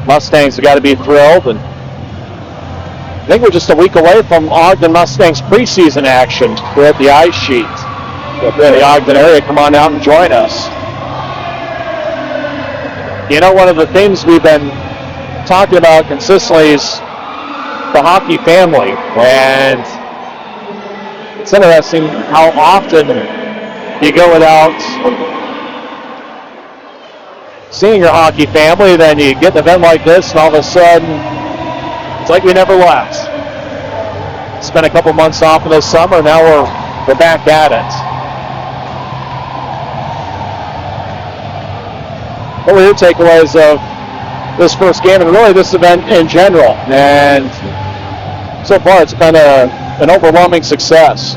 Mustangs have got to be thrilled. And I think we're just a week away from Ogden Mustangs preseason action. We're at the ice sheet. If you're in the Ogden area, come on out and join us. You know, one of the things we've been talking about consistently is the hockey family. And it's interesting how often you go without seeing your hockey family, then you get an event like this, and all of a sudden, it's like we never left. Spent a couple months off in the summer, now we're back at it. What were your takeaways of this first game and really this event in general? And so far, it's been an overwhelming success.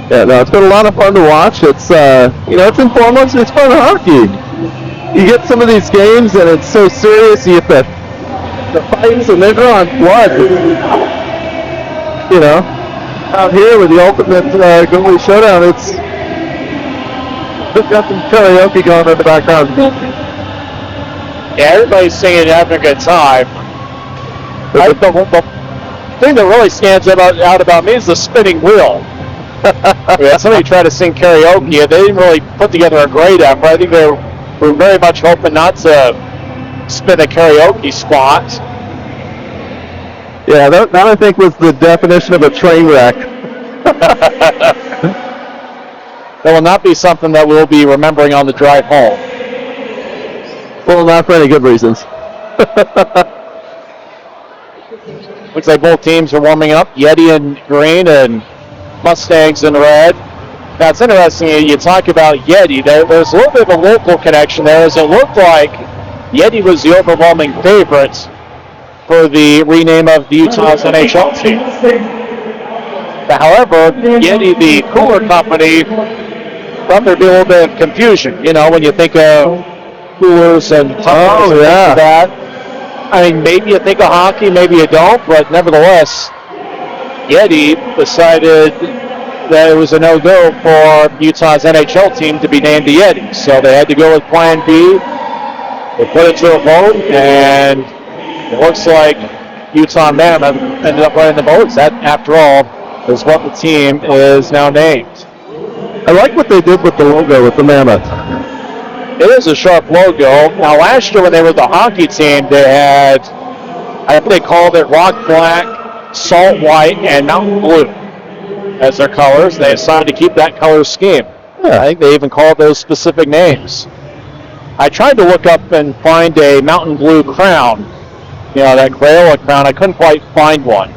Yeah, no, it's been a lot of fun to watch. It's it's informal. It's fun hockey. You get some of these games and it's so serious. You get the fights and they're drawing blood. You know, out here with the ultimate goalie showdown, it's got some karaoke going in the background. Yeah, everybody's singing and having a good time. The thing that really stands out about me is the spinning wheel. We had somebody try to sing karaoke, and they didn't really put together a great effort. I think they were very much hoping not to spin a karaoke spot. Yeah, that I think was the definition of a train wreck. That will not be something that we'll be remembering on the drive home. Well, not for any good reasons. Looks like both teams are warming up. Yeti in green and Mustangs in red. Now, it's interesting, you talk about Yeti. There's a little bit of a local connection there, as it looked like Yeti was the overwhelming favorite for the rename of the Utah's NHL team. However, Yeti, the cooler company, thought there'd be a little bit of confusion. You know, when you think of coolers and that. I mean, maybe you think of hockey, maybe you don't, but nevertheless, Yeti decided that it was a no-go for Utah's NHL team to be named the Yetis. So they had to go with Plan B. They put it to a vote, and it looks like Utah Mammoth ended up winning the vote. That, after all, is what the team is now named. I like what they did with the logo with the Mammoth. It is a sharp logo. Now, last year when they were the hockey team, they had, I think they called it rock black, salt white, and mountain blue as their colors. They decided to keep that color scheme. Yeah. I think they even called those specific names. I tried to look up and find a mountain blue crown. You know, that Crayola crown. I couldn't quite find one.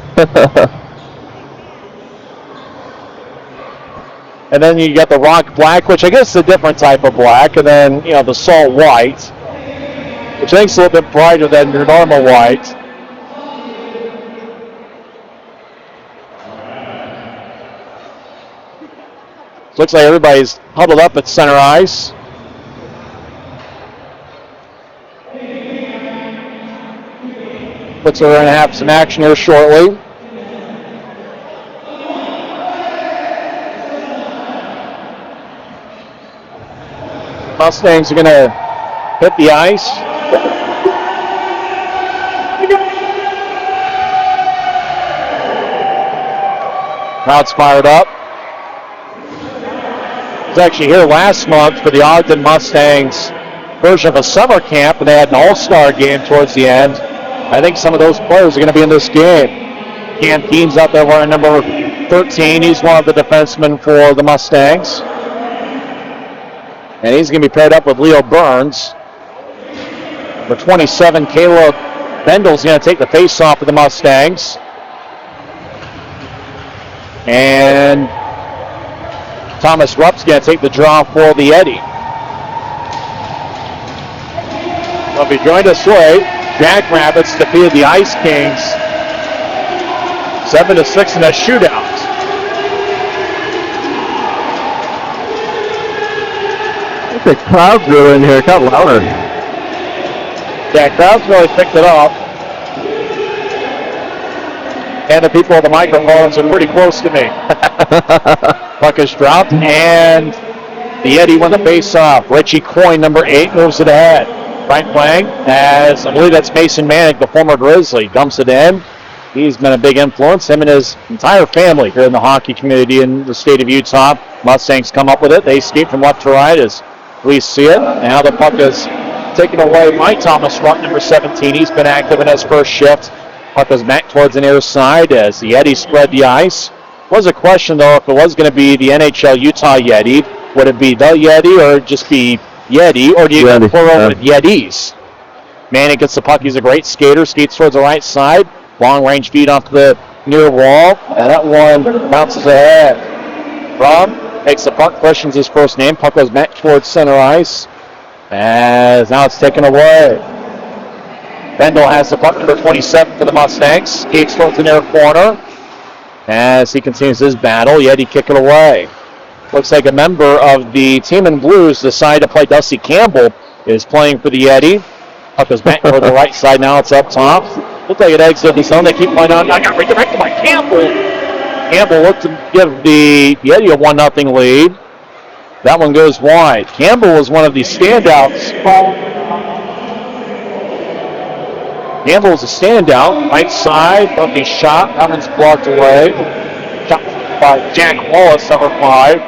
And then you got the rock black, which I guess is a different type of black. And then, you know, the salt white, which I think is a little bit brighter than your normal white. Looks like everybody's huddled up at center ice. Looks like we're going to have some action here shortly. Mustangs are going to hit the ice. Crowd's fired up. I was actually here last month for the Ogden Mustangs version of a summer camp, and they had an all-star game towards the end. I think some of those players are going to be in this game. Cam Keen's out there wearing number 13. He's one of the defensemen for the Mustangs. And he's going to be paired up with Leo Burns. Number 27, Caleb Bendel's going to take the face-off for the Mustangs. And Thomas Rupp's going to take the draw for the Yeti. Well, if you joined us late, Jackrabbits defeated the Ice Kings 7-6 in a shootout. The crowds were in here. It got louder. Yeah, crowds really picked it up. And the people with the microphones are pretty close to me. Puck is dropped, and the Yeti won the face-off. Richie Coyne, number 8, moves it ahead. Right wing, as I believe that's Mason Manick, the former Grizzly, dumps it in. He's been a big influence, him and his entire family here in the hockey community in the state of Utah. Mustangs come up with it. They skate from left to right as we see it. Now the puck is taken away by Thomas Ruck, number 17. He's been active in his first shift. Puck is back towards the near side as the Yetis spread the ice. Was a question, though, if it was going to be the NHL Utah Yeti, would it be the Yeti or just be Yeti, or do you go plural with Yetis? Manning gets the puck. He's a great skater. Skates towards the right side. Long-range feed off the near wall. And that one bounces ahead. Rob takes the puck, questions his first name. Puck goes back towards center ice. As now it's taken away. Bendel has the puck, number 27 for the Mustangs. Skates towards the near corner. As he continues his battle, Yeti kick it away. Looks like a member of the team in blues decided to play. Dusty Campbell is playing for the Yeti. Puck goes back toward the right side. Now it's up top. Looks like it exited the zone. They keep playing on. I got redirected by Campbell. Campbell looked to give the Yeti a 1-0 lead. That one goes wide. Campbell was one of the standouts. Campbell was a standout. Right side, bumpy shot. That one's blocked away. Shot by Jack Wallace, number 5.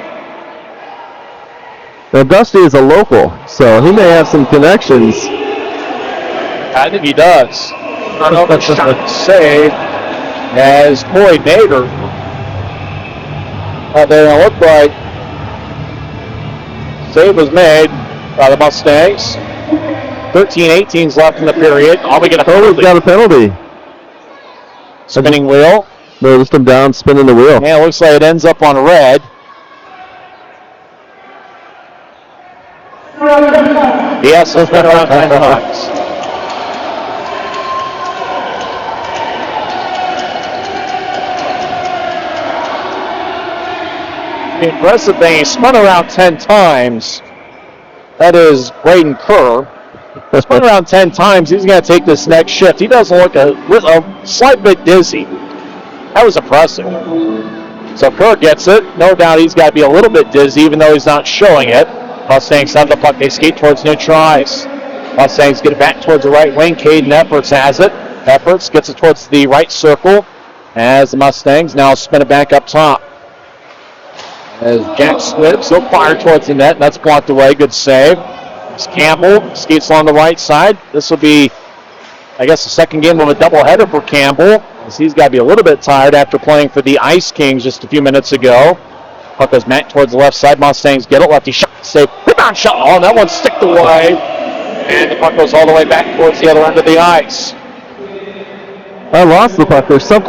Well, Dusty is a local, so he may have some connections. I think he does. Another shot save as Corey Nader. They look like save was made by the Mustangs. 13-18's left in the period. Oh, we get a penalty. Got a penalty. Spinning wheel. Noticed him down spinning the wheel. Yeah, it looks like it ends up on red. Yes, it's been around 10 times. The impressive thing, he spun around 10 times. That is Braden Kerr. Spun around 10 times. He's going to take this next shift. He doesn't look a slight bit dizzy. That was impressive. So Kerr gets it. No doubt he's got to be a little bit dizzy, even though he's not showing it. Mustangs have the puck. They skate towards neutral ice. Mustangs get it back towards the right wing. Caden Efforts has it. Efforts gets it towards the right circle as the Mustangs now spin it back up top. As Jack slips, he'll fire towards the net. That's blocked away. Good save. It's Campbell skates along the right side. This will be, I guess, the second game of a doubleheader for Campbell, as he's got to be a little bit tired after playing for the Ice Kings just a few minutes ago. Puck goes back towards the left side. Mustangs get it. Lefty shot, save. Rebound shot. Oh, and that one sticked away. And the puck goes all the way back towards the other end of the ice. I lost the puck. There's some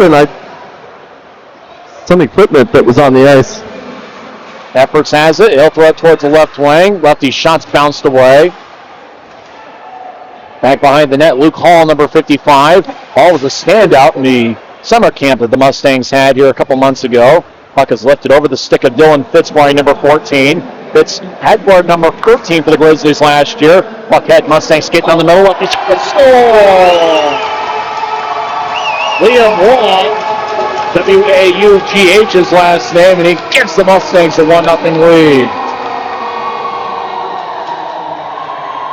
equipment that was on the ice. Efforts has it. He'll throw it towards the left wing. Lefty shots bounced away. Back behind the net, Luke Hall, number 55. Hall was a standout in the summer camp that the Mustangs had here a couple months ago. Puck is lifted over the stick of Dylan Fitzroy, number 14. Fitz had guard number 13 for the Grizzlies last year. Puck had Mustangs skate down the middle. Lefty shot. Score! Liam Wall. W-A-U-G-H's last name, and he gives the Mustangs a 1-0 lead.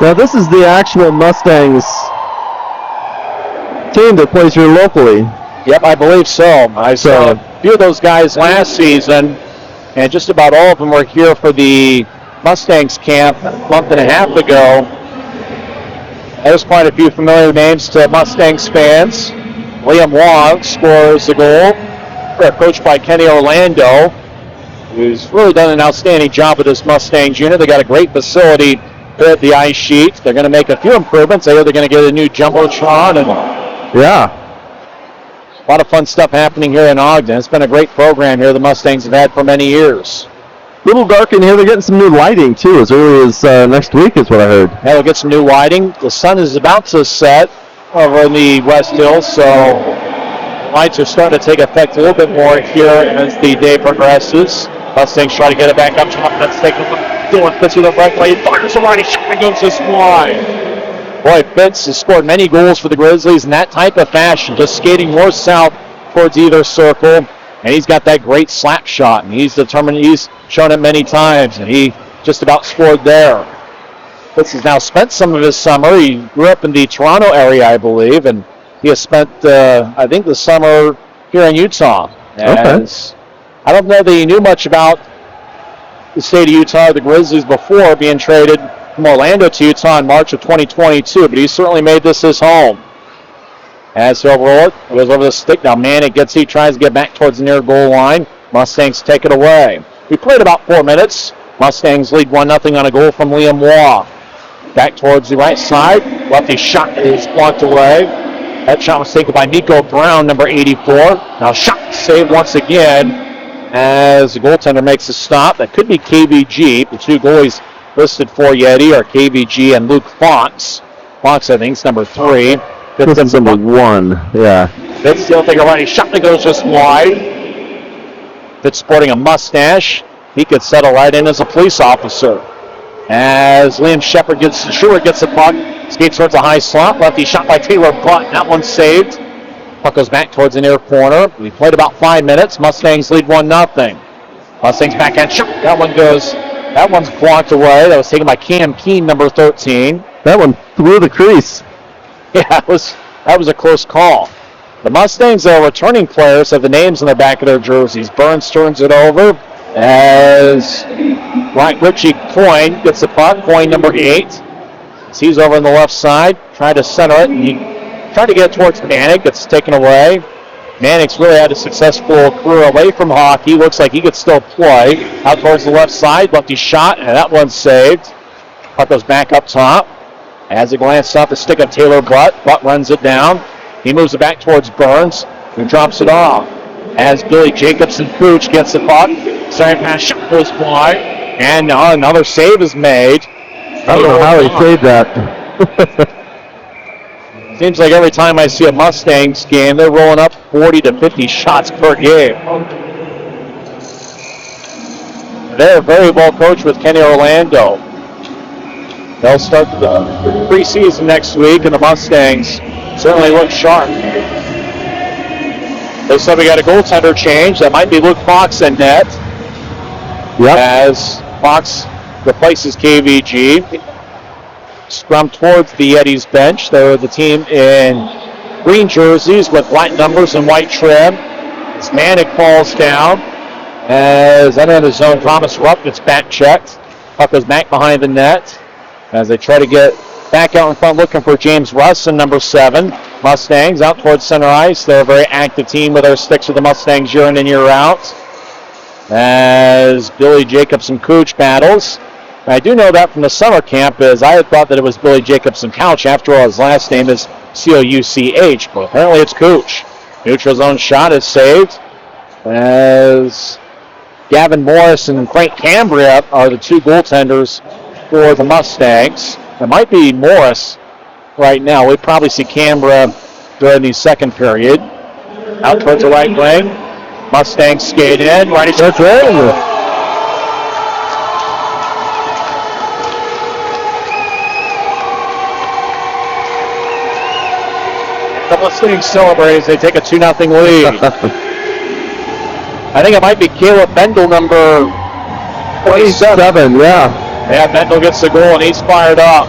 Now this is the actual Mustangs team that plays here locally. Yep, I believe so. I saw a few of those guys last season, and just about all of them were here for the Mustangs camp a month and a half ago. There's quite a few familiar names to Mustangs fans. Liam Wong scores the goal. They're coached by Kenny Orlando, who's really done an outstanding job with this Mustangs unit. They got a great facility here at the ice sheet. They're going to make a few improvements. They're going to get a new jumbotron, and a lot of fun stuff happening here in Ogden. It's been a great program here the Mustangs have had for many years. Little dark in here. They're getting some new lighting too, as early as next week is what I heard. Yeah, they'll get some new lighting. The sun is about to set over in the West Hills, so lights are starting to take effect a little bit more here as the day progresses. Mustangs try to get it back up top. That's taken Dylan Fitz with a right lane. Fires a righty shot and goes this wide. Boy, Fitz has scored many goals for the Grizzlies in that type of fashion, just skating north-south towards either circle. And he's got that great slap shot, and he's determined. He's shown it many times, and he just about scored there. This has now spent some of his summer. He grew up in the Toronto area, I believe, and he has spent, I think, the summer here in Utah. As I don't know that he knew much about the state of Utah or the Grizzlies before being traded from Orlando to Utah in March of 2022, but he certainly made this his home. As he'll roll it, goes over the stick. Now Manick gets it, tries to get back towards the near goal line. Mustangs take it away. We played about 4 minutes. Mustangs lead 1-0 on a goal from Liam Waugh. Back towards the right side. Lefty shot is blocked away. That shot was taken by Nico Brown, number 84. Now shot saved once again as the goaltender makes a stop. That could be KVG. The two goalies listed for Yeti are KVG and Luke Fox. Fox, I think, is number 3. This is number 1, yeah. Fitz still take a righty shot that goes just wide. Fitz sporting a mustache. He could settle right in as a police officer. As Liam Shepard gets the puck, skates towards a high slot. Lefty shot by Taylor Butt. That one's saved. Puck goes back towards the near corner. We played about 5 minutes. Mustangs lead 1-0. Mustangs back at shot. That one's blocked away. That was taken by Cam Keene, number 13. That one through the crease. Yeah, that was a close call. The Mustangs, though, returning players have the names on the back of their jerseys. Burns turns it over as Richie Coyne gets the puck. Coyne, number 8. As he's over on the left side, trying to center it, and he tried to get it towards Manick. It's taken away. Manick's really had a successful career away from hockey. Looks like he could still play. Out towards the left side, lefty shot, and that one's saved. Puck goes back up top. As it glances off the stick of Taylor Butt, Butt runs it down. He moves it back towards Burns, who drops it off. As Billy Jacobson Cooch gets the puck, second pass shot goes wide, and now another save is made. I don't know how he saved that. Seems like every time I see a Mustangs game, they're rolling up 40 to 50 shots per game. They're very well coached with Kenny Orlando. They'll start the preseason next week, and the Mustangs certainly look sharp. They said we got a goaltender change. That might be Luke Fox in net. Yep. As Fox replaces KVG. Scrum towards the Yetis bench. They're the team in green jerseys with white numbers and white trim. As Manick falls down. As under the zone, Thomas Rupp gets back checked. Puck goes back behind the net. As they try to get back out in front looking for James Russin, number 7. Mustangs out towards center ice. They're a very active team with their sticks with the Mustangs year in and year out. As Billy Jacobson Cooch battles. I do know that from the summer camp, as I had thought that it was Billy Jacobson Couch. After all, his last name is Couch, but apparently it's Cooch. Neutral zone shot is saved. As Gavin Morris and Frank Cambria are the two goaltenders for the Mustangs. It might be Morris right now. We'd probably see Canberra during the second period. Out towards the right wing. Mustangs skate in. Righty starts rolling. The Mustangs celebrate as they take a 2-0 lead. I think it might be Caleb Bendel, number 27. Yeah. Yeah, Bendel gets the goal, and he's fired up.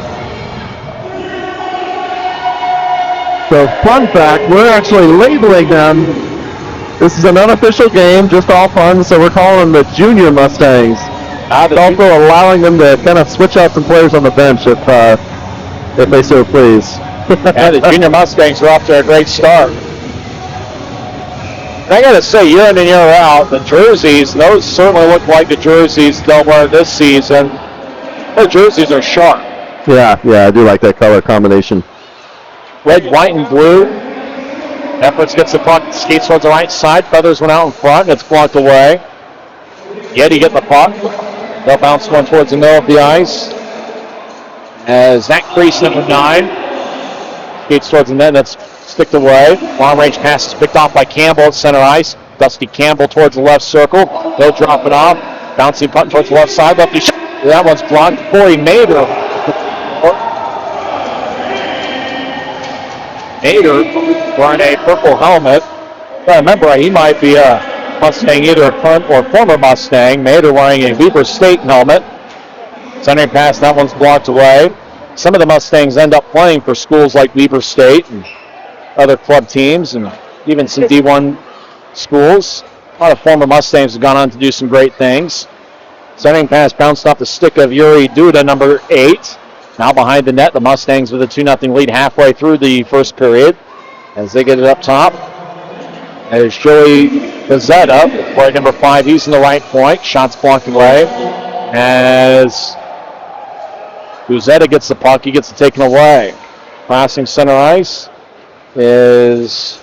So, fun fact, we're actually labeling them. This is an unofficial game, just all fun, so we're calling them the Junior Mustangs. Also allowing them to kind of switch out some players on the bench if they so please. Yeah, the Junior Mustangs are off to a great start. And I got to say, year in and year out, the jerseys, those certainly look like the jerseys they'll wear this season. Their jerseys are sharp. Yeah, I do like that color combination. Red, white, and blue. Efforts gets the puck, skates towards the right side. Feathers went out in front, and it's blocked away. Yeti get the puck. They'll bounce one towards the middle of the ice. As Zach Crease, number 9, skates towards the net, that's sticked away. Long range pass is picked off by Campbell at center ice. Dusty Campbell towards the left circle. They'll drop it off. Bouncing puck towards the left side. Lefty shot. That one's blocked. Corey Mader. Wearing a purple helmet. If I remember, he might be a Mustang, either a current or former Mustang. Mader wearing a Weber State helmet. Centering pass, that one's blocked away. Some of the Mustangs end up playing for schools like Weber State and other club teams and even some D1 schools. A lot of former Mustangs have gone on to do some great things. Centering pass bounced off the stick of Yuri Duda, number 8. Now behind the net, the Mustangs with a 2-0 lead halfway through the first period. As they get it up top, as Joey Gazzetta, play number 5, he's in the right point. Shots blocked away. As Gazzetta gets the puck, he gets it taken away. Crossing center ice is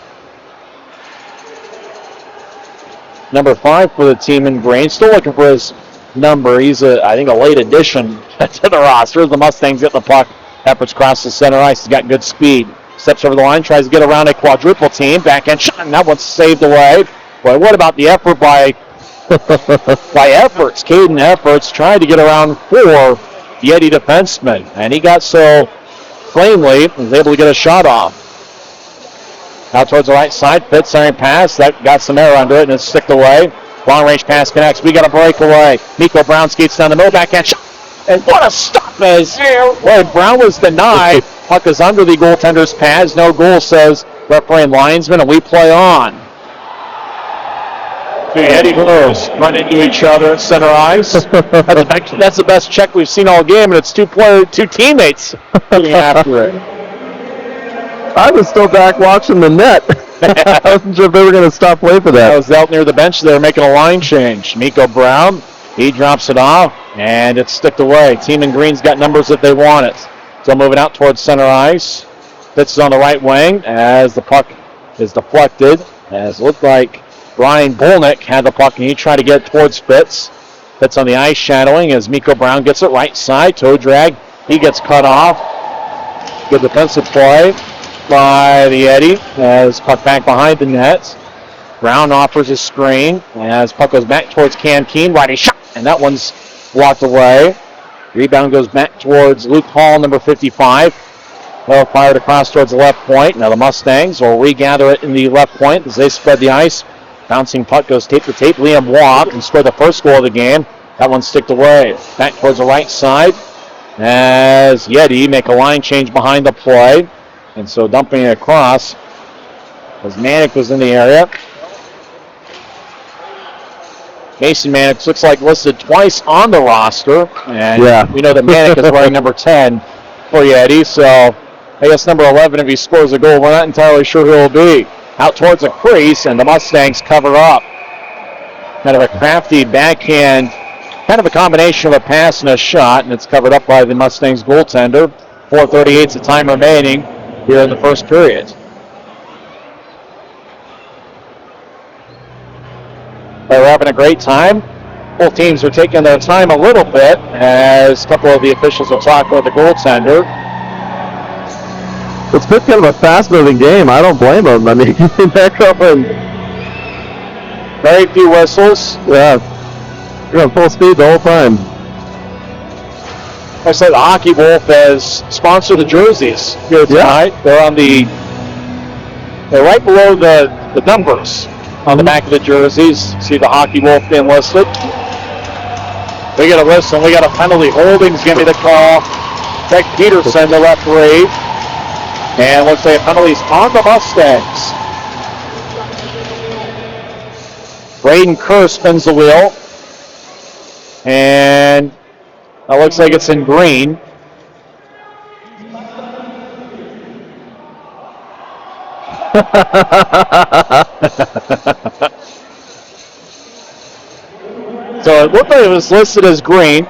number 5 for the team in green. Still looking for his number. He's, I think, a late addition to the roster. The Mustangs get the puck. Efforts across the center ice. He's got good speed. Steps over the line, tries to get around a quadruple team. Backhand shot, and that one's saved away. Boy, what about the effort by Efforts? Caden Efforts tried to get around 4 Yeti defensemen, and he got so cleanly, was able to get a shot off. Out towards the right side, Fitz centering pass. That got some air under it, and it's sticked away. Long range pass connects. We got a breakaway. Nico Brown skates down the middle, backhand shot. And what a stop as Brown was denied. Puck is under the goaltender's pads. No goal, says referee and linesman, and we play on. Two Yeti players run into each other at center ice. That's the best check we've seen all game, and it's two teammates getting after it. I was still back watching the net. I wasn't sure if they were going to stop play for that. I was out near the bench there making a line change. Nico Brown, he drops it off, and it's sticked away. Team in green's got numbers that they want it. So moving out towards center ice. Fitz is on the right wing as the puck is deflected. As it looked like Brian Bolnick had the puck, and he tried to get it towards Fitz. Fitz on the ice shadowing as Nico Brown gets it right side. Toe drag. He gets cut off. Good defensive play by the Yeti as puck back behind the net. Brown offers a screen as puck goes back towards Cam Keene. Righty shot, and that one's blocked away. Rebound goes back towards Luke Hall, number 55. Well fired across towards the left point. Now the Mustangs will regather it in the left point as they spread the ice. Bouncing puck goes tape to tape. Liam Waugh can score the first goal of the game. That one's sticked away. Back towards the right side as Yeti make a line change behind the play. And so dumping it across as Manick was in the area. Mason Manick looks like listed twice on the roster. And we know that Manick is wearing number 10 for Yeti. So I guess number 11, if he scores a goal, we're not entirely sure who it will be. Out towards the crease, and the Mustangs cover up. Kind of a crafty backhand, kind of a combination of a pass and a shot, and it's covered up by the Mustangs goaltender. 4:38 the time remaining here in the first period. They're having a great time. Both teams are taking their time a little bit as a couple of the officials will talk with the goaltender. It's been kind of a fast-moving game. I don't blame them. I mean, they're going very few whistles. Yeah, you're on full speed the whole time. I said the Hockey Wolf has sponsored the jerseys here tonight. They're right below the numbers on the back of the jerseys. See the Hockey Wolf being listed. We got a whistle. We got a penalty. Holding's going to be the call. Beck Peterson, the referee. And looks like a penalty's on the Mustangs. Braden Kerr spins the wheel. And it looks like it's in green. So it looked like it was listed as green.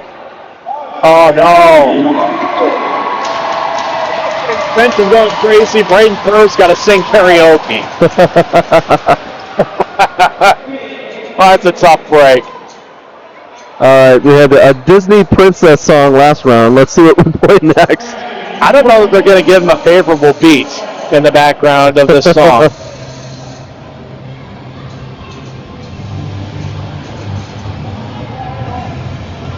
Oh no. Benton going crazy. Braden Kerr's got to sing karaoke. Oh, that's a tough break. We had a Disney princess song last round. Let's see what we play next. I don't know if they're going to give him a favorable beat in the background of this song.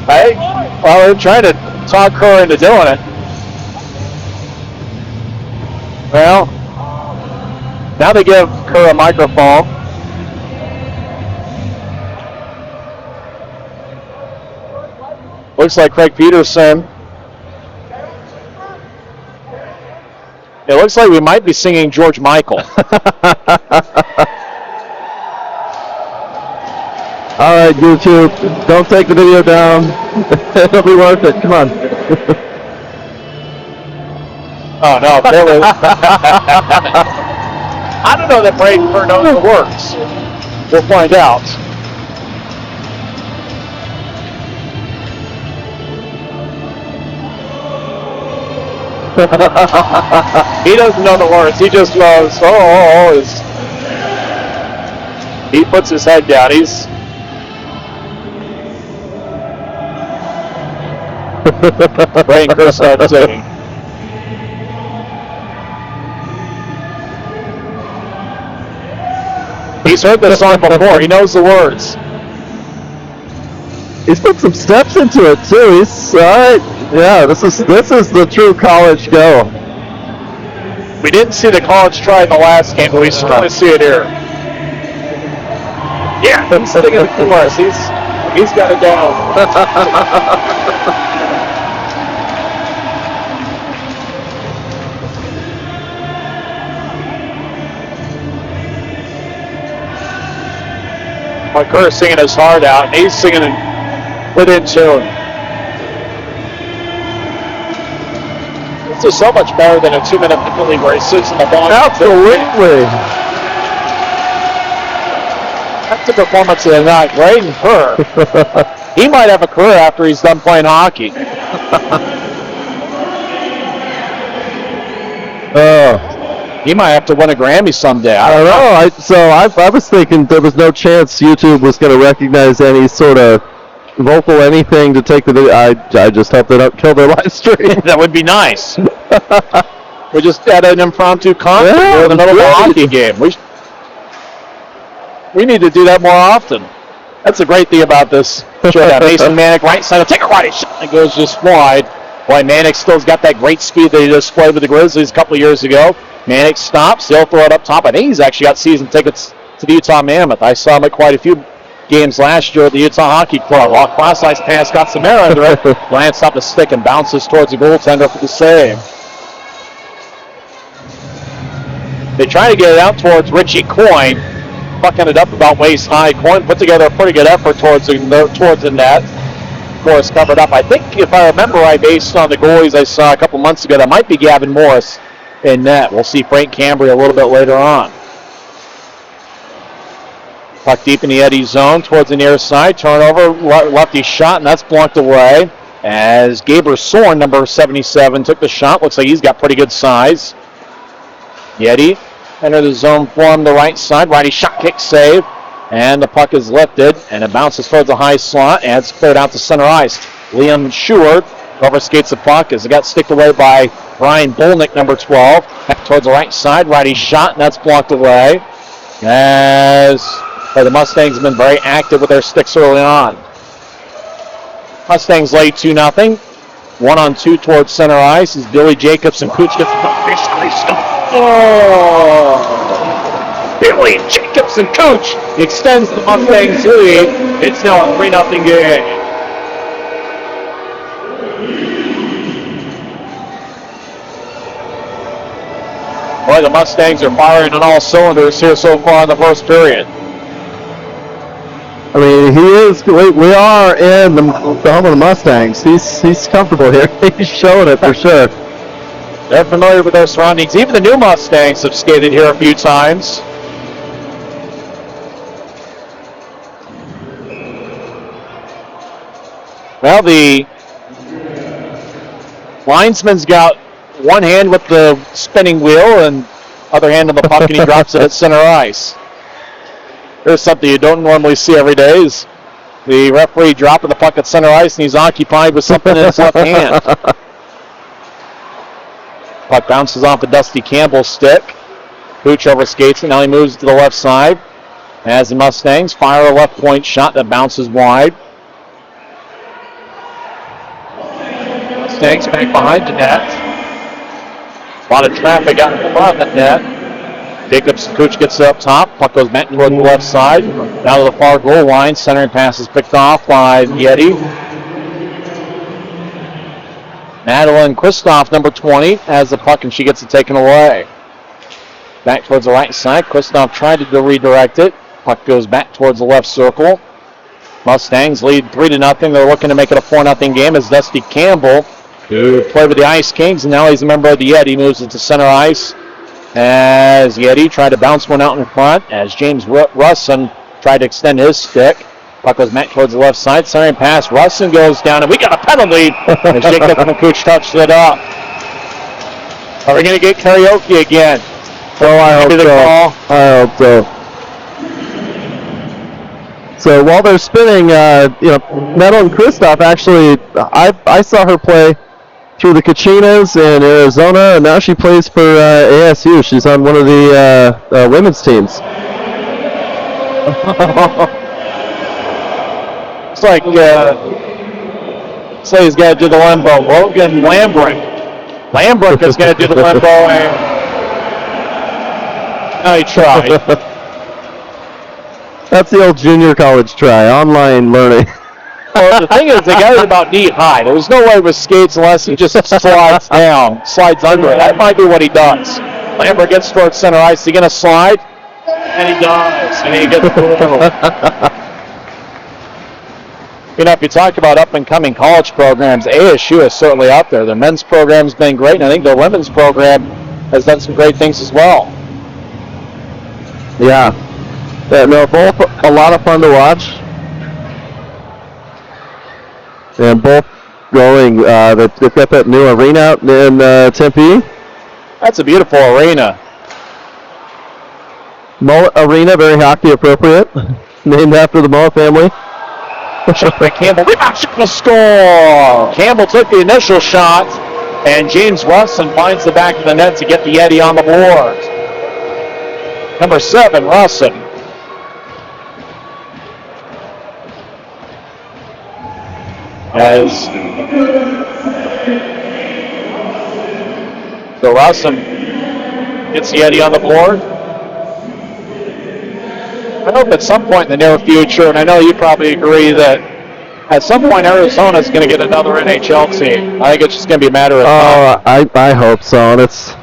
Well, they're trying to talk her into doing it. Well, now they give Kerr a microphone. Looks like Craig Peterson. It looks like we might be singing George Michael. All right, YouTube, don't take the video down. It'll be worth it. Come on. Oh, no. I don't know that Bradenford knows the words. We'll find out. He doesn't know the words. He just loves, he puts his head down. He's Bradenford starts singing. He's heard this song before. He knows the words. He's put some steps into it too. He's all right. Yeah, this is the true college go. We didn't see the college try in the last game, but we certainly see it here. Yeah, he's sitting in the chorus. He's got it down. McCurry's singing his heart out, and he's singing within tune. This is so much better than a 2-minute penalty where he sits in the box. Absolutely. That's the performance of the night. Braden Kerr. He might have a career after he's done playing hockey. He might have to win a Grammy someday. I don't know. I was thinking there was no chance YouTube was going to recognize any sort of vocal anything to take the video. I just hope they don't kill their live stream. That would be nice. We just had an impromptu concert in the middle of a hockey game. We need to do that more often. That's the great thing about this showdown. Mason Manick, right side, take a righty shot. It goes just wide. Boy, Manick still's got that great speed that he displayed with the Grizzlies a couple of years ago. Manick stops. He'll throw it up top. I think he's actually got season tickets to the Utah Mammoth. I saw him at quite a few games last year at the Utah Hockey Club. Off cross-ice pass, got Samara under it. Glance off the stick and bounces towards the goaltender for the save. They try to get it out towards Richie Coyne. Puck ended up about waist high. Coyne put together a pretty good effort towards the net. Of course, covered up. I think, if I remember right, based on the goalies I saw a couple months ago, that might be Gavin Morris in net. We'll see Frank Cambry a little bit later on. Puck deep in the Yetis zone towards the near side. Turnover, lefty shot, and that's blocked away. As Gaber Sorn, number 77, took the shot. Looks like he's got pretty good size. Yeti enter the zone from the right side. Righty shot, kick, save. And the puck is lifted, and it bounces towards the high slot, and it's cleared out to center ice. Liam Sheward overskates the puck as it got sticked away by Brian Bolnick, number 12. Back towards the right side, righty shot, and that's blocked away. As the Mustangs have been very active with their sticks early on. Mustangs lead 2-0. 1-on-2 towards center ice as Billy Jacobs and Cooch gets the puck. Billy Jacobs and Cooch extends the Mustangs lead. It's now a 3-0 game. Boy, the Mustangs are firing on all cylinders here so far in the first period. I mean, we are in the home of the Mustangs. He's comfortable here. He's showing it for sure. They're familiar with their surroundings. Even the new Mustangs have skated here a few times. Well, the linesman's got one hand with the spinning wheel and other hand on the puck, and he drops it at center ice. There's something you don't normally see every day is the referee dropping the puck at center ice, and he's occupied with something in his left hand. Puck bounces off of Dusty Campbell's stick. Cooch overskates it. Now he moves to the left side as the Mustangs fire a left point shot that bounces wide. Mustangs back behind the net. A lot of traffic out in front of the net. Jacobs Cooch gets it up top. Puck goes back toward the left side. Down to the far goal line. Centering pass is picked off by Yeti. Madeline Kristoff, number 20, has the puck and she gets it taken away. Back towards the right side. Kristoff tried to redirect it. Puck goes back towards the left circle. Mustangs lead 3-0. They're looking to make it a 4-0 game as Dusty Campbell, who played with the Ice Kings, and now he's a member of the Yeti, moves it to center ice as Yeti tried to bounce one out in front as James Russon tried to extend his stick. Puck goes back towards the left side. Centering pass. Russon goes down, and we got a penalty as Jacob McCooch touched it up. Are we going to get karaoke again? Oh, I hope so. I hope so. So while they're spinning, Madeline Kristoff actually, I saw her play through the Kachinas in Arizona, and now she plays for ASU. She's on one of the women's teams. It's like he's got to do the limbo. Logan Lambrick is going to do the limbo. No, he tried. That's the old junior college try, online learning. Well, the thing is, the guy was about knee high. There was no way with skates unless he just slides under it. That might be what he does. Lambert gets towards center ice. He's going to slide, and he does. And he gets through. If you talk about up-and-coming college programs, ASU is certainly up there. Their men's program's been great, and I think their women's program has done some great things as well. Yeah. No, both a lot of fun to watch. And both going, they've got that new arena out in Tempe. That's a beautiful arena. Mullet Arena, very hockey appropriate. Named after the Mullet family. Campbell, the score! Campbell took the initial shot, and James Russon finds the back of the net to get the Yeti on the board. Number 7, Russon. So Russon gets the Yeti on the board. I hope at some point in the near future, and I know you probably agree that at some point Arizona is going to get another NHL team. I think it's just going to be a matter of time. I hope so. And it's,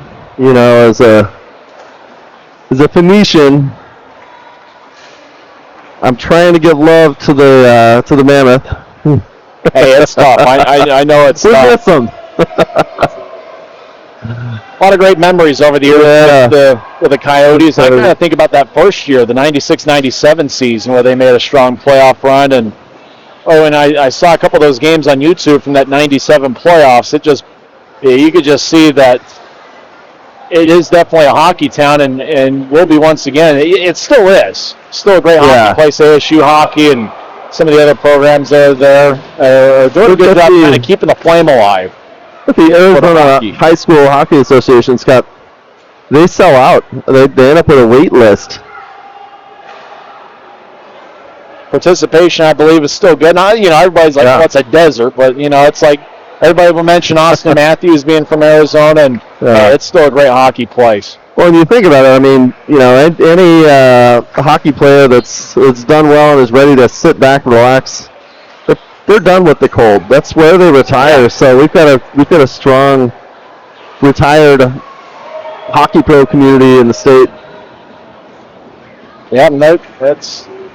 as a Phoenician, I'm trying to give love to the Mammoth. Hey, it's tough. I know it's tough. We miss them. A lot of great memories over the years with the Coyotes. I kind of think about that first year, the 96-97 season, where they made a strong playoff run. And I saw a couple of those games on YouTube from that 97 playoffs. You could just see that it is definitely a hockey town, and will be once again. It still is. Still a great hockey place, ASU hockey, and some of the other programs that are there are doing a good job kind of keeping the flame alive. The Arizona High School Hockey Association, Scott, they sell out. They end up with a wait list. Participation, I believe, is still good. Now, everybody's like, oh, it's a desert, but, it's like everybody will mention Austin Matthews being from Arizona, and it's still a great hockey place. Well, when you think about it, any hockey player that's done well and is ready to sit back and relax, they're done with the cold. That's where they retire. Yeah. So we've got a strong retired hockey pro community in the state. Yeah,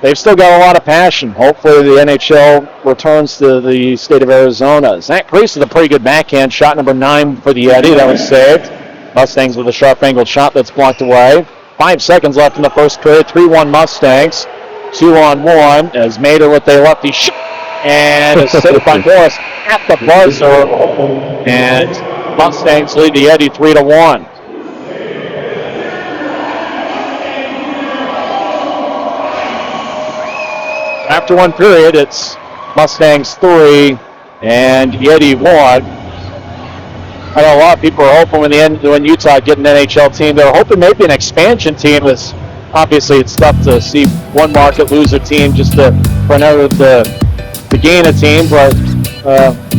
they've still got a lot of passion. Hopefully the NHL returns to the state of Arizona. Zach Priest with a pretty good backhand shot, number 9 for the Yeti. That was saved. Mustangs with a sharp angled shot that's blocked away. 5 seconds left in the first period. 3-1 Mustangs. 2-on-1 as Mader with a lefty shot. And it's saved by Morris at the buzzer. And Mustangs lead the Yeti 3-1. After one period, it's Mustangs 3 and Yeti 1. I know a lot of people are hoping when Utah get an NHL team, they're hoping maybe an expansion team. Obviously, it's tough to see one market lose a team just for another to gain a team, but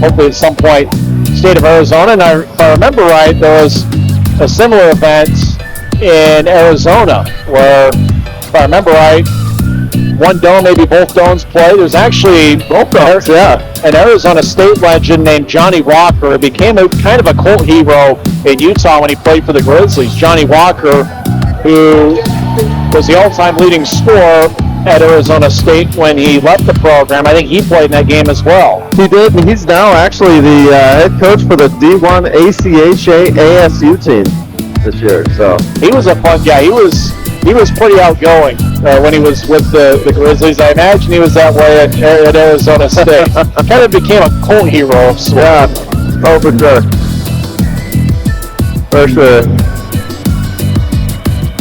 hopefully at some point, state of Arizona. And if I remember right, there was a similar event in Arizona where, if I remember right, one dome, maybe both domes play. There's actually Both domes, yeah. an Arizona State legend named Johnny Walker, who became a kind of a cult hero in Utah when he played for the Grizzlies. Johnny Walker, who was the all-time leading scorer at Arizona State when he left the program. I think he played in that game as well. He did, and he's now actually the head coach for the D1 ACHA ASU team this year. So he was a fun guy. He was pretty outgoing when he was with the Grizzlies. I imagine he was that way at Arizona State. Kind of became a cult hero of sorts. Yeah, oh, for sure. For sure.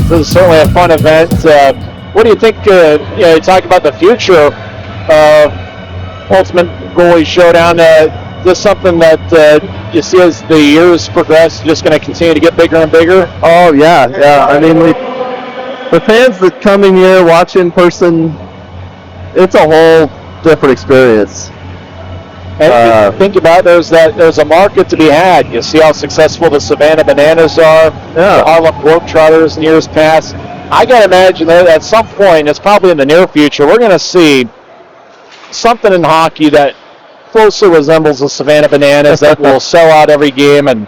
This is certainly a fun event. What do you think? You talk about the future of Ultimate Goalie Showdown. Is this something that you see as the years progress, just going to continue to get bigger and bigger? Oh, yeah. I mean, the fans that come in here, watch in person, it's a whole different experience. And think about it, there's a market to be had. You see how successful the Savannah Bananas are, the Harlem Globetrotters in years past. I got to imagine that at some point, it's probably in the near future, we're going to see something in hockey that closely resembles the Savannah Bananas that will sell out every game and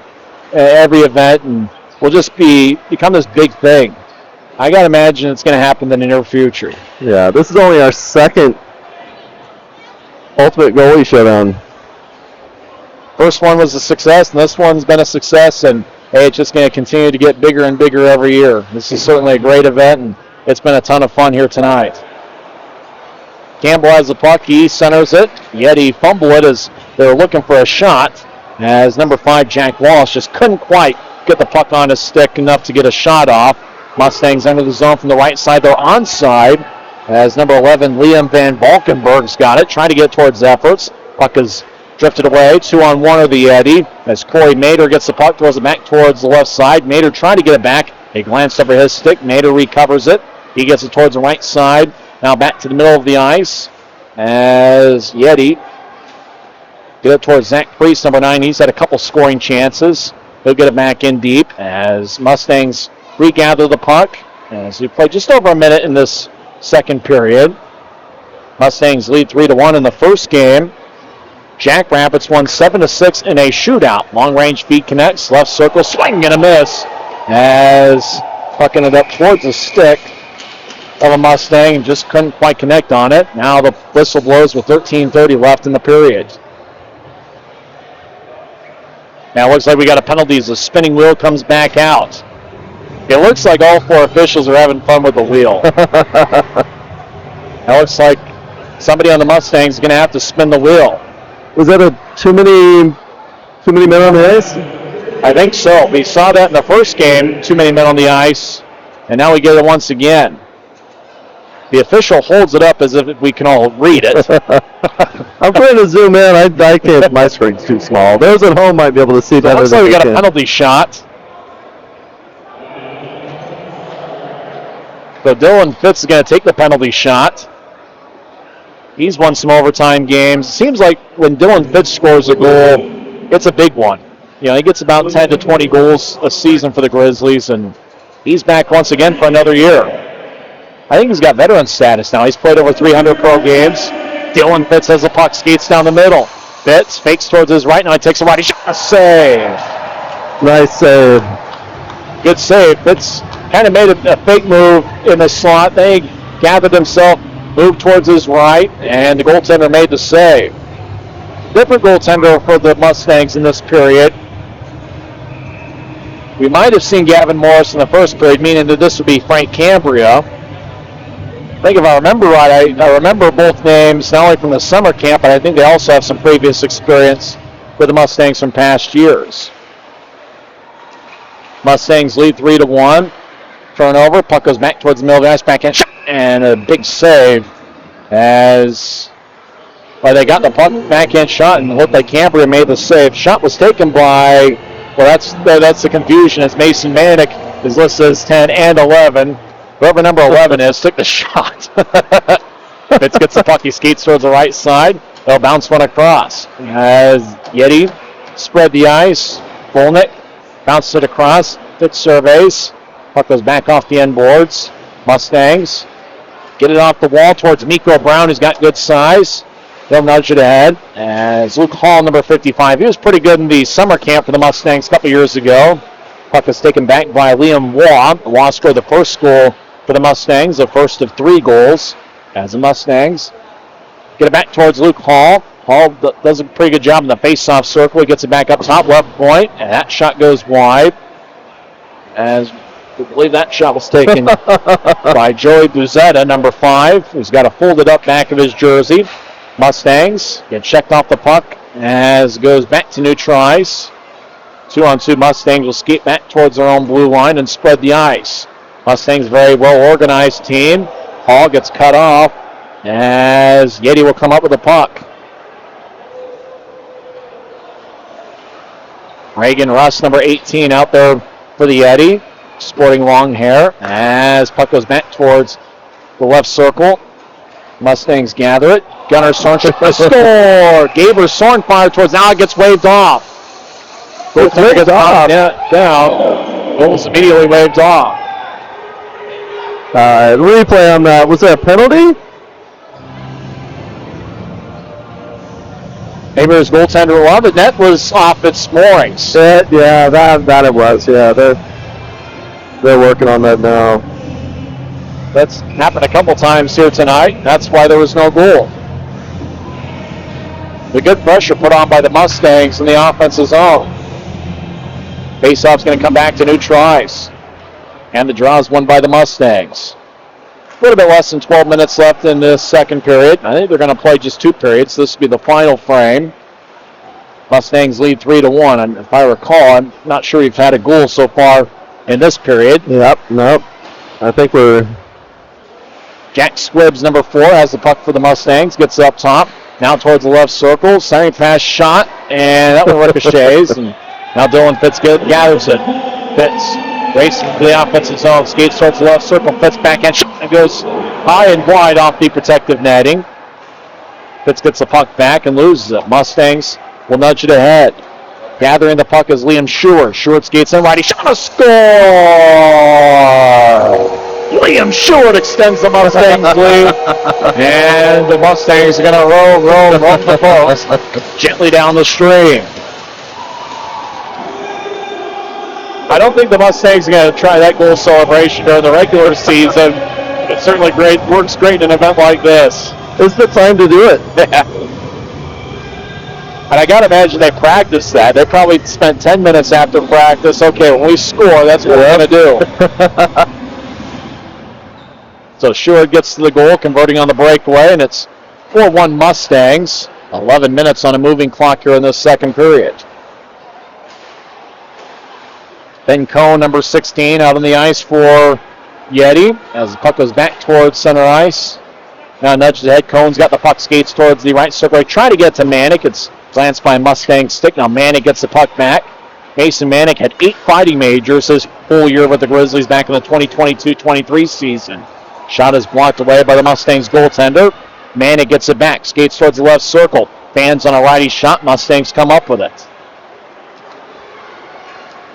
every event and will just become this big thing. I got to imagine it's going to happen in the near future. Yeah, this is only our second Ultimate Goalie Showdown. First one was a success, and this one's been a success, and hey, it's just going to continue to get bigger and bigger every year. This is certainly a great event, and it's been a ton of fun here tonight. Campbell has the puck. He centers it. Yeti fumble it as they're looking for a shot, as number 5, Jack Walsh, just couldn't quite get the puck on his stick enough to get a shot off. Mustangs enter the zone from the right side. They're onside, as number 11, Liam Van Valkenburg's got it, trying to get towards efforts. Puck is drifted away. 2-on-1 of the Yeti, as Corey Mader gets the puck, throws it back towards the left side. Mader trying to get it back. He glanced over his stick. Mader recovers it. He gets it towards the right side. Now back to the middle of the ice, as Yeti get it towards Zach Priest, number 9. He's had a couple scoring chances. He'll get it back in deep, as Mustangs regather the puck, as we play just over a minute in this second period. Mustangs lead 3-1 in the first game. Jackrabbits won 7-6 in a shootout. Long-range feed connects, left circle, swing and a miss, as pucking it up towards the stick of a Mustang and just couldn't quite connect on it. Now the whistle blows with 13:30 left in the period. Now it looks like we got a penalty as the spinning wheel comes back out. It looks like all 4 officials are having fun with the wheel. It looks like somebody on the Mustangs is going to have to spin the wheel. Was that too many men on the ice? I think so. We saw that in the first game, too many men on the ice, and now we get it once again. The official holds it up as if we can all read it. I'm trying to zoom in. I can't. My screen's too small. Those at home might be able to see better. It looks like we got a penalty shot. So Dylan Fitz is going to take the penalty shot. He's won some overtime games. Seems like when Dylan Fitz scores a goal, it's a big one. You know, he gets about 10 to 20 goals a season for the Grizzlies, and he's back once again for another year. I think he's got veteran status now. He's played over 300 pro games. Dylan Fitz has the puck, skates down the middle. Fitz fakes towards his right, now he takes a righty shot. A save. Nice save. Good save. Fitz kind of made a fake move in the slot. Then he gathered himself, moved towards his right, and the goaltender made the save. Different goaltender for the Mustangs in this period. We might have seen Gavin Morris in the first period, meaning that this would be Frank Cambria. I think if I remember right, I remember both names, not only from the summer camp, but I think they also have some previous experience with the Mustangs from past years. Mustangs lead 3-1. Turnover, puck goes back towards the middle of the ice, backhand shot, and a big save as they got the puck backhand shot, and it looked like Cambria made the save. Shot was taken by, well, that's the confusion. It's Mason Manick is listed as 10 and 11. Whoever number 11 is took the shot. Fitz gets the puck, he skates towards the right side. They'll bounce one across as Yeti spread the ice. Volnick bounces it across. Fitz surveys. Puck goes back off the end boards. Mustangs Get it off the wall towards Miko Brown, who's got good size. They'll nudge it ahead. As Luke Hall, number 55, he was pretty good in the summer camp for the Mustangs a couple years ago. Puck is taken back by Liam Waugh. Waugh scored the first goal for the Mustangs, the first of 3 goals as the Mustangs. Get it back towards Luke Hall. Hall does a pretty good job in the face-off circle. He gets it back up top left point, and that shot goes wide. As I believe that shot was taken by Joey Buzetta, number 5, who's got a folded up back of his jersey. Mustangs get checked off the puck as it goes back to neutral ice. 2-on-2 Mustangs will skate back towards their own blue line and spread the ice. Mustangs very well organized team. Hall gets cut off as Yeti will come up with the puck. Reagan Russ, number 18, out there for the Yeti, sporting long hair as puck goes back towards the left circle. Mustangs gather it. Gunnar Sorensen for the score. Gaber Soren fired towards now. It gets waved off. It's waved off. Yeah, down. Almost immediately waved off. Replay on that. Was that a penalty? Gaber's goaltender loved it. Net was off its moorings. Yeah, that it was. Yeah, they're working on that now. That's happened a couple times here tonight. That's why there was no goal. The good pressure put on by the Mustangs in the offensive zone. Faceoff's going to come back to neutral ice. And the draw is won by the Mustangs. A little bit less than 12 minutes left in this second period. I think they're going to play just 2 periods. This will be the final frame. Mustangs lead 3-1. And if I recall, I'm not sure we've had a goal so far in this period. Nope. I think we're... Jack Squibbs, number 4, has the puck for the Mustangs. Gets up top. Now towards the left circle. Centering pass shot. And that one ricochets. And now Dylan Fitz gathers it. Fitz racing to the offensive zone. Skates towards the left circle. Fitz backhand shot. And goes high and wide off the protective netting. Fitz gets the puck back and loses it. Mustangs will nudge it ahead. Gathering the puck is Liam Shewart. Shewart skates in right. He shot a score! Liam Shewart extends the Mustangs lead. And the Mustangs are going to roll the post gently down the stream. I don't think the Mustangs are going to try that goal celebration during the regular season. It's certainly works great in an event like this. It's the time to do it. Yeah. And I got to imagine they practiced that. They probably spent 10 minutes after practice. Okay, when we score, that's what we're going to do. So Sheward gets to the goal, converting on the breakaway, and it's 4-1 Mustangs. 11 minutes on a moving clock here in this second period. Ben Cohn, number 16, out on the ice for Yeti as the puck goes back towards center ice. Now nudges ahead. Cohn's got the puck, skates towards the right circle. Trying to get to Manick. It's glanced by Mustang stick. Now Manick gets the puck back. Mason Manick had 8 fighting majors his full year with the Grizzlies back in the 2022-23 season. Shot is blocked away by the Mustangs goaltender. Manick gets it back. Skates towards the left circle. Fans on a righty shot. Mustangs come up with it.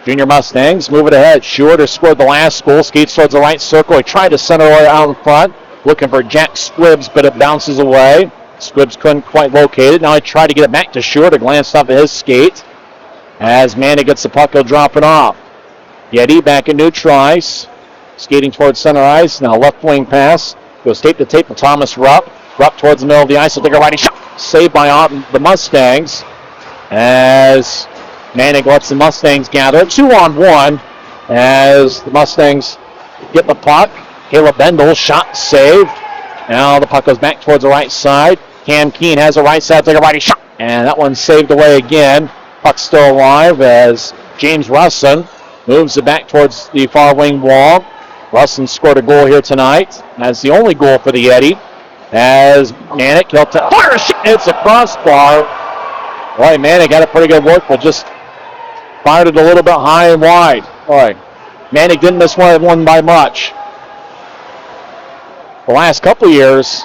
Junior Mustangs move it ahead. Sheward has scored the last goal. Skates towards the right circle. He tried to center it out in front. Looking for Jack Squibbs, but it bounces away. Squibbs couldn't quite locate it. Now he tried to get it back to Sheward. It glanced off of his skate. As Manick gets the puck, he'll drop it off. Yeti back in neutral ice. Skating towards center ice. Now left wing pass. Goes tape to tape with Thomas Rupp. Rupp towards the middle of the ice. He'll take a righty shot. Saved by the Mustangs. As Manick lets the Mustangs gather. 2-on-1 as the Mustangs get the puck. Caleb Bendel, shot saved. Now the puck goes back towards the right side. Cam Keene has a right side, take a righty shot. And that one's saved away again. Puck still alive as James Russin moves it back towards the far wing wall. Russin scored a goal here tonight. That's the only goal for the Yeti. As Manick, fire a shot. It's a crossbar. Boy, Manick got a pretty good work, but just fired it a little bit high and wide. Boy, Manick didn't miss one by much. The last couple of years,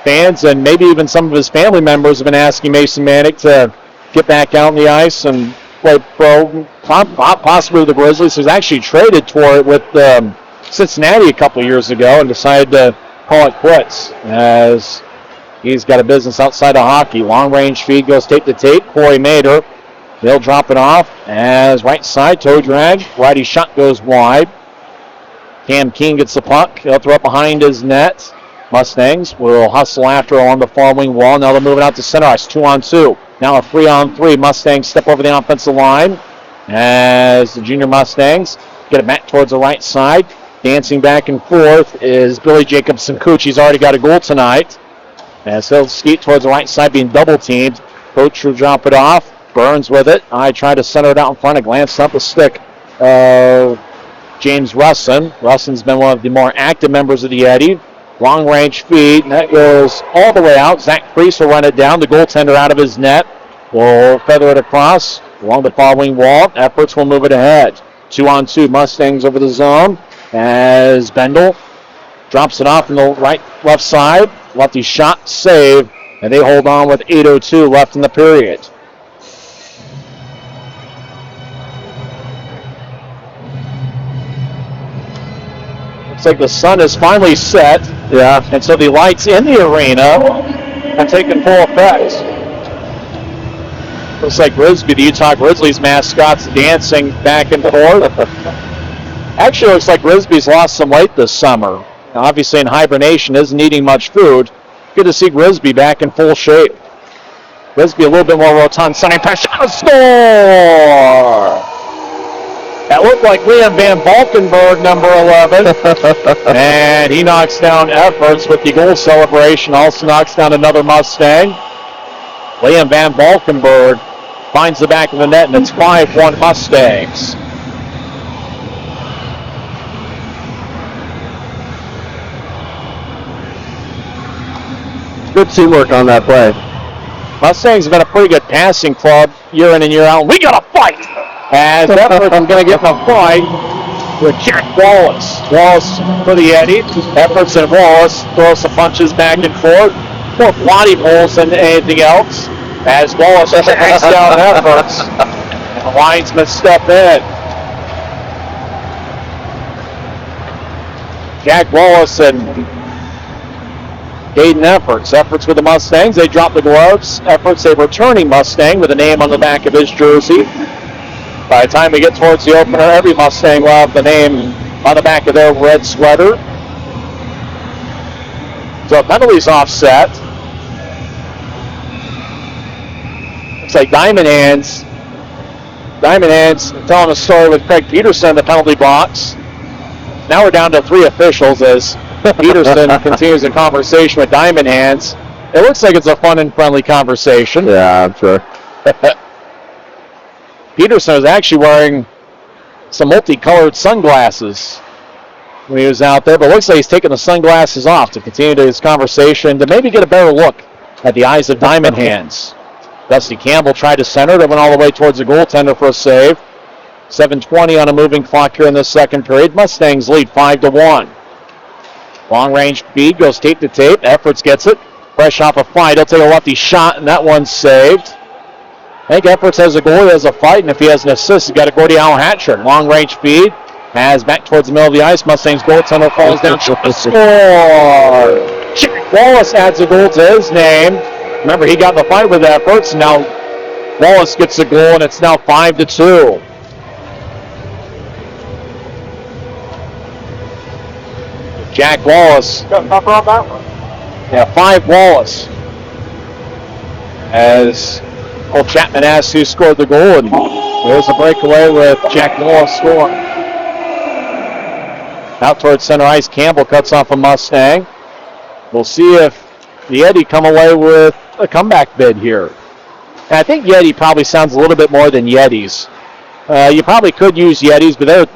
fans and maybe even some of his family members have been asking Mason Manick to get back out on the ice and play pro, possibly with the Grizzlies. He was actually traded for it with Cincinnati a couple of years ago and decided to call it quits as he's got a business outside of hockey. Long range feed goes tape to tape. Corey Mader. They'll drop it off as right side toe drag. Righty shot goes wide. Cam King gets the puck. He'll throw it behind his net. Mustangs will hustle after along the far wing wall. Now they're moving out to center ice. 2-on-2. Now a 3-on-3. Mustangs step over the offensive line as the junior Mustangs get it back towards the right side. Dancing back and forth is Billy Jacobson-Cooch. He's already got a goal tonight. As he'll skate towards the right side being double teamed. Coach will drop it off. Burns with it. I try to center it out in front. I glanced up the stick of James Russin. Russin's been one of the more active members of the Yeti. Long range feed, and that goes all the way out. Zach Priest will run it down. The goaltender out of his net will feather it across along the far wing wall. Efforts will move it ahead. 2-on-2. Mustangs over the zone as Bendel drops it off in the left side. Lefty shot, save, and they hold on with 8:02 left in the period. Looks like the sun is finally set. Yeah. And so the lights in the arena have taken full effect. Looks like Grisby, the Utah Grizzlies mascot's dancing back and forth. Actually looks like Grisby's lost some weight this summer. Now, obviously in hibernation, isn't eating much food. Good to see Grisby back in full shape. Grisby a little bit more rotund, sunny pass, shot, score! That looked like Liam Van Valkenburg, number 11. And he knocks down Efforts with the goal celebration. Also knocks down another Mustang. Liam Van Valkenburg finds the back of the net, and it's 5-1 Mustangs. Good teamwork on that play. Mustangs have been a pretty good passing club year in and year out. We got a fight! As Efforts is going to get in a fight with Jack Wallace. Wallace for the Yeti. Efforts and Wallace throw some punches back and forth. More body holes than anything else. As Wallace tracks down Efforts. And the linesmen step in. Jack Wallace and Caden Efforts. Efforts with the Mustangs. They drop the gloves. Efforts, a returning Mustang with a name on the back of his jersey. By the time we get towards the opener, every Mustang will have the name on the back of their red sweater. So penalties offset. Looks like Diamond Hands telling a story with Craig Peterson in the penalty box. Now we're down to 3 officials as Peterson continues a conversation with Diamond Hands. It looks like it's a fun and friendly conversation. Yeah, I'm sure. Peterson was actually wearing some multicolored sunglasses when he was out there, but it looks like he's taking the sunglasses off to continue his conversation, to maybe get a better look at the eyes of Diamond Hands. Dusty Campbell tried to center. They went all the way towards the goaltender for a save. 7:20 on a moving clock here in the second period. Mustangs lead 5-1. Long range feed goes tape to tape. Efforts gets it. Fresh off a fight. He'll take a lefty shot, and that one's saved. I think Efforts has a goal. He has a fight, and if he has an assist, he's got to go to Al Hatcher. Long range feed. Has back towards the middle of the ice. Mustangs goaltender falls down. Score! Jack Wallace adds a goal to his name. Remember, he got in the fight with Efforts, and now Wallace gets a goal, and it's now 5-2. Jack Wallace. Got number on that one? Yeah, 5 Wallace. As Cole Chapman asks who scored the goal, and there's a breakaway with Jack Wallace scoring. Out towards center ice, Campbell cuts off a Mustang. We'll see if the Yeti come away with a comeback bid here. And I think Yeti probably sounds a little bit more than Yetis. You probably could use Yetis, but they're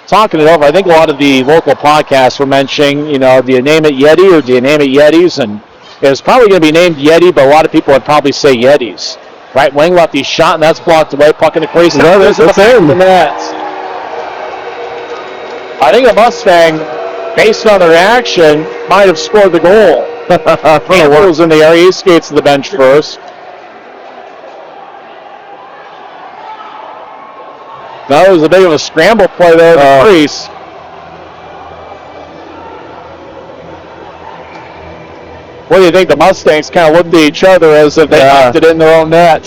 talking it over. I think a lot of the local podcasts were mentioning, do you name it Yeti or do you name it Yetis? And it was probably going to be named Yeti, but a lot of people would probably say Yetis. Right wing lefty shot, and that's blocked away. Puck in the crease. No, that's him. I think a Mustang, based on the reaction, might have scored the goal. Campbell's in the area. He skates to the bench first. That was a bit of a scramble play there in the crease. What do you think? The Mustangs kind of looked at each other as if they knocked it in their own net.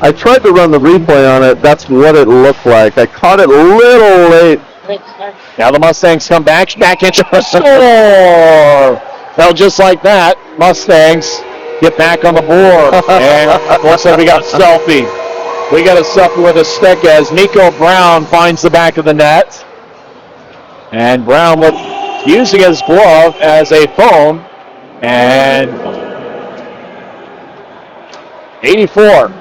I tried to run the replay on it. That's what it looked like. I caught it a little late. Now the Mustangs come back and score! Well, just like that, Mustangs get back on the board. And looks like we got a selfie. We got a selfie with a stick as Nico Brown finds the back of the net. And Brown using his glove as a phone. And 84.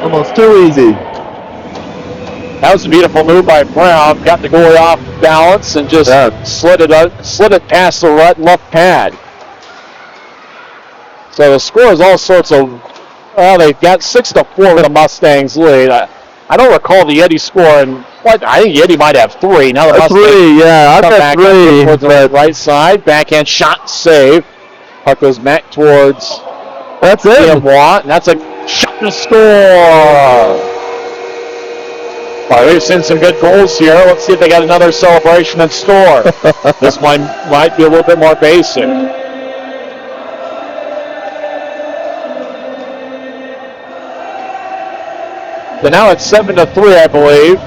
Almost too easy. That was a beautiful move by Brown. Got the goalie off balance and just slid it past the left pad. So the score is all sorts of. They've got 6-4 with the Mustangs lead. I don't recall the Yetis scoring. I think Yeti might have 3. Now the Mustangs 3, yeah, I've got 3. Towards the right side, backhand shot, save. Puck goes back towards. That's it. Watt, and that's a shot to score. Well, we've seen some good goals here. Let's see if they got another celebration in store. This one might be a little bit more basic. So now it's 7-3, I believe.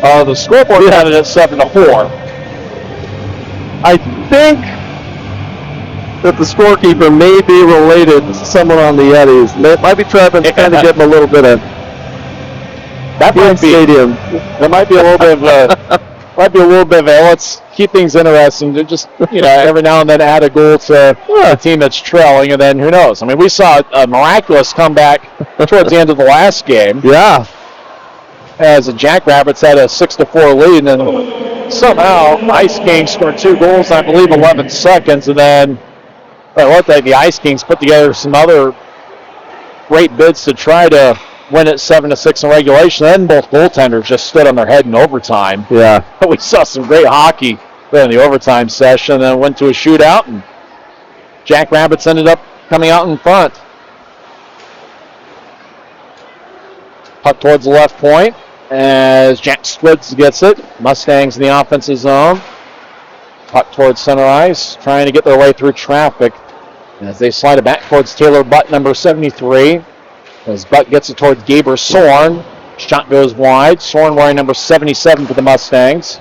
The scoreboard had it at 7-4. I think that the scorekeeper may be related to someone on the Yetis. They might be trying to kind of give him a little bit of stadium. There might be a little bit of let's keep things interesting. To just every now and then add a goal to a team that's trailing, and then who knows? I mean, we saw a miraculous comeback towards the end of the last game. Yeah. As the Jackrabbits had a 6-4 lead, and then somehow Ice Kings scored 2 goals, I believe 11 seconds, and then it looked like the Ice Kings put together some other great bids to try to win it 7-6 in regulation. Then both goaltenders just stood on their head in overtime. Yeah. We saw some great hockey in the overtime session, and then went to a shootout, and Jackrabbits ended up coming out in front. Puck towards the left point as Jack Squids gets it. Mustangs in the offensive zone. Puck towards center ice, trying to get their way through traffic as they slide it back towards Taylor Butt, number 73. As Butt gets it towards Gaber Sorn. Shot goes wide. Sorn wearing number 77 for the Mustangs.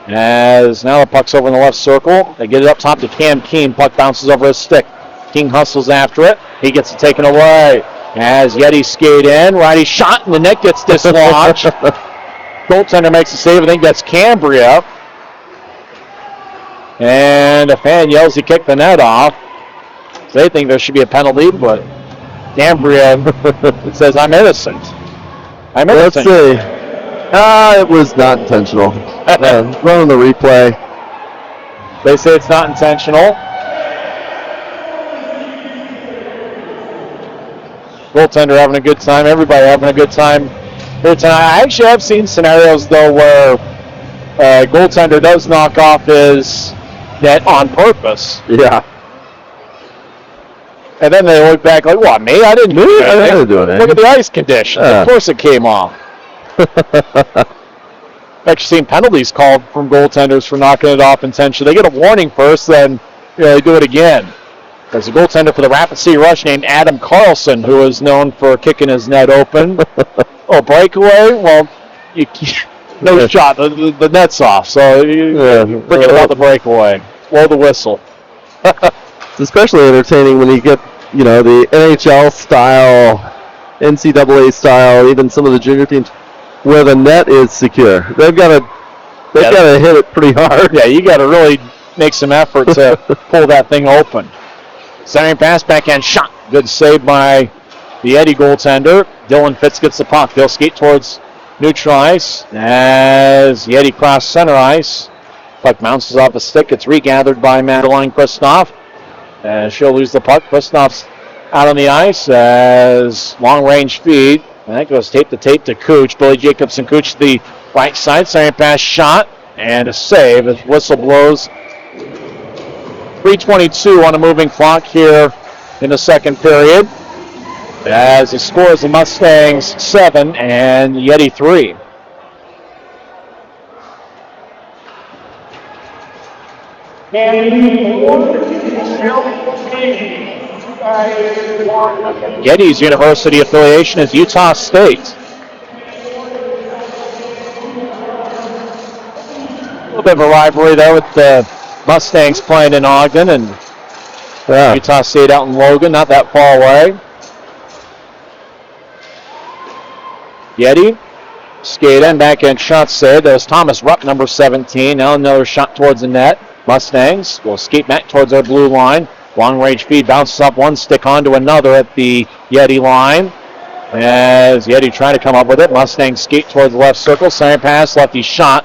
As now the puck's over in the left circle. They get it up top to Cam Keene. Puck bounces over his stick. King hustles after it. He gets it taken away. As Yetis skate in. Righty shot and the net gets dislodged. Goaltender makes a save. I think that's Cambria. And a fan yells he kicked the net off. So they think there should be a penalty, but Cambria says, I'm innocent. Let's see. It was not intentional. Running the replay. They say it's not intentional. Goaltender having a good time. Everybody having a good time here tonight. I actually have seen scenarios, though, where a goaltender does knock off his net on purpose. Yeah. And then they look back like, what, me? I didn't do it. I didn't do it. Look at the ice conditions. Of course it came off. I've actually seen penalties called from goaltenders for knocking it off intentionally. They get a warning first, then they do it again. There's a goaltender for the Rapid City Rush named Adam Carlson, who is known for kicking his net open. Breakaway? Well, no shot. The net's off, so forget about the breakaway. Blow the whistle. It's especially entertaining when you get, the NHL style, NCAA style, even some of the junior teams where the net is secure. They've got to hit it pretty hard. Yeah, you got to really make some effort to pull that thing open. Centering pass, backhand shot. Good save by the Yeti goaltender. Dylan Fitz gets the puck. They'll skate towards neutral ice as Yeti cross center ice. Puck bounces off a stick. It's regathered by Madeline Kristoff. As she'll lose the puck. Kristoff's out on the ice as long-range feed. And that goes tape to Cooch. Billy Jacobson Cooch to the right side. Centering pass shot. And a save as whistle blows. 3:22 on a moving clock here in the second period. As he scores the Mustangs 7 and Yeti 3. Yetis University affiliation is Utah State. A little bit of a rivalry there with the Mustangs playing in Ogden and Utah State out in Logan, not that far away. Yeti, skate in, backhand shot saved. That was Thomas Rupp, number 17. Now another shot towards the net. Mustangs will skate back towards their blue line. Long range feed bounces up one stick onto another at the Yeti line. As Yeti trying to come up with it, Mustangs skate towards the left circle. Center pass, lefty shot.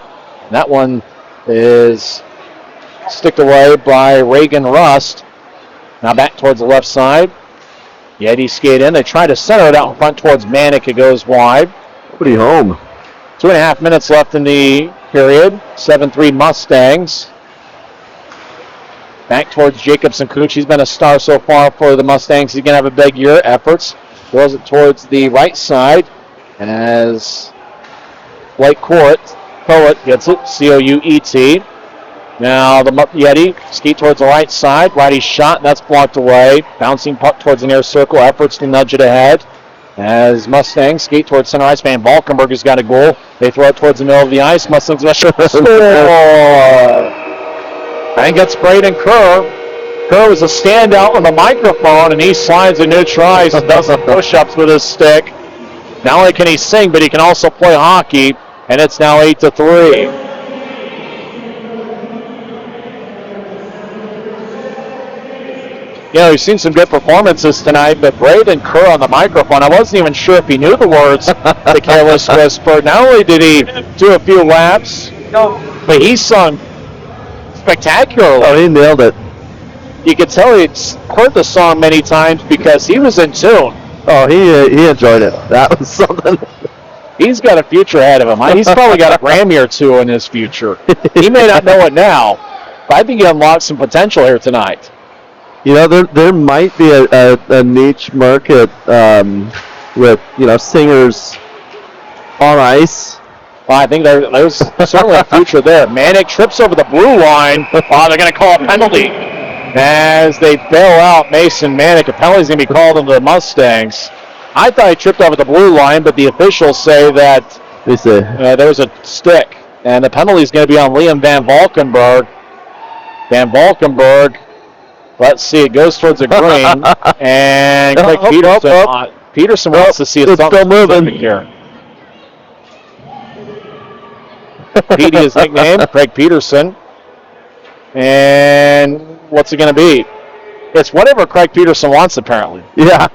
That one is sticked away by Reagan Rust. Now back towards the left side. Yeti skate in. They try to center it out in front towards Manick. It goes wide. Pretty home. 2.5 minutes left in the period. 7-3 Mustangs. Back towards Jacobson Cooch. He's been a star so far for the Mustangs. He's going to have a big year. Efforts. Throws it towards the right side. As Blake Poet gets it. Couet. Now the Yeti skate towards the right side. Righty shot. That's blocked away. Bouncing puck towards the near circle. Efforts to nudge it ahead. As Mustangs skate towards center ice. Van Valkenburg has got a goal. They throw it towards the middle of the ice. Mustangs score. And gets Braden Kerr. Kerr was a standout on the microphone, and he slides a neutral ice and does some push-ups with his stick. Not only can he sing, but he can also play hockey, and it's now 8-3. You know, we've seen some good performances tonight, but Braden Kerr on the microphone, I wasn't even sure if he knew the words to Careless Whisper. Not only did he do a few laps, but he sung spectacularly. Oh, he nailed it. You could tell he'd heard the song many times because he was in tune. Oh, he enjoyed it. That was something. He's got a future ahead of him. He's probably got a Grammy or two in his future. He may not know it now, but I think he unlocked some potential here tonight. You know, there might be a niche market with, singers on ice. Well, I think there's certainly a future there. Manick trips over the blue line. Oh, they're going to call a penalty. As they bail out Mason Manick, a penalty's going to be called on the Mustangs. I thought he tripped over the blue line, but the officials say that there was a stick. And the penalty is going to be on Liam Van Valkenburg. Van Valkenburg, let's see, it goes towards the green. And Craig Peterson wants to see a still moving here. Petey is nicknamed, Craig Peterson. And what's it going to be? It's whatever Craig Peterson wants, apparently. Yeah.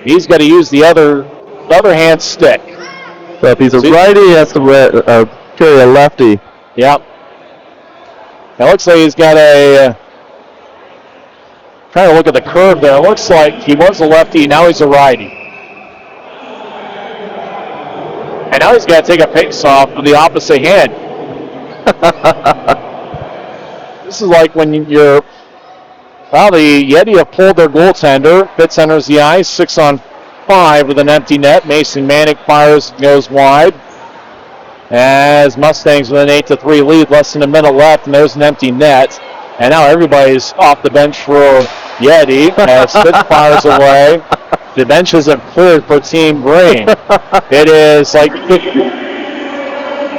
He's got to use the other hand stick. So if he's a righty, he has to carry a lefty. Yep. It looks like he's got trying to look at the curve there. It looks like he was a lefty, now he's a righty. And now he's got to take a face-off with the opposite hand. This is like when the Yeti have pulled their goaltender. Fitz enters the ice, 6-on-5 with an empty net. Mason Manick fires, goes wide. As Mustangs with an 8-3 lead, less than a minute left, and there's an empty net. And now everybody's off the bench for Yeti as Fitz fires away. The benches have cleared for Team Green. It is like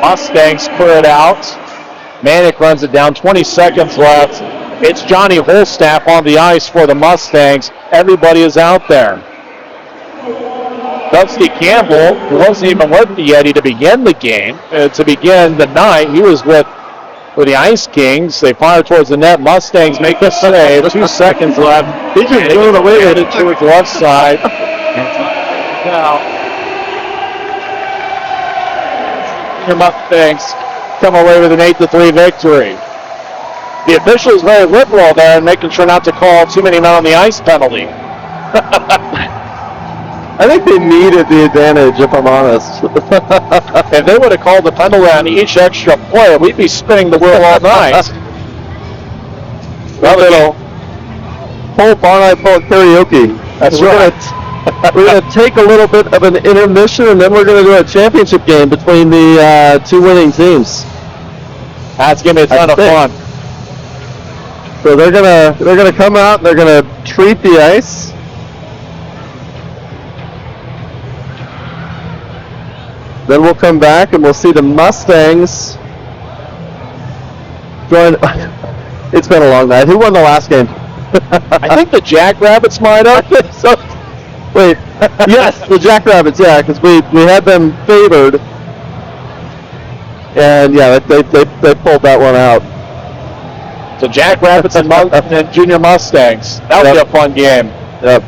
Mustangs clear it out. Manick runs it down, 20 seconds left. It's Johnny Holstaff on the ice for the Mustangs. Everybody is out there. Dusty Campbell, who wasn't even with the Yeti to begin the game, to begin the night, he was with the Ice Kings. They fire towards the net. Mustangs make the save. 2 seconds left. He's just doing away with it towards the left side. Now, your Mustangs come away with an 8-3 victory. The officials very liberal there and making sure not to call too many men on the ice penalty. I think they needed the advantage, if I'm honest. If they would have called the penalty on each extra player, we'd be spinning the wheel all night. Well, little Pope on I Pope karaoke. That's right. We're going to take a little bit of an intermission, and then we're going to do a championship game between the two winning teams. That's gonna be a ton of fun. So they're gonna come out. They're gonna treat the ice. Then we'll come back and we'll see the Mustangs join. It's been a long night. Who won the last game? I think the Jackrabbits might have. So, wait, yes, the Jackrabbits, yeah, because we had them favored, and yeah, they pulled that one out. So Jackrabbits and Junior Mustangs. That would be a fun game. Yep.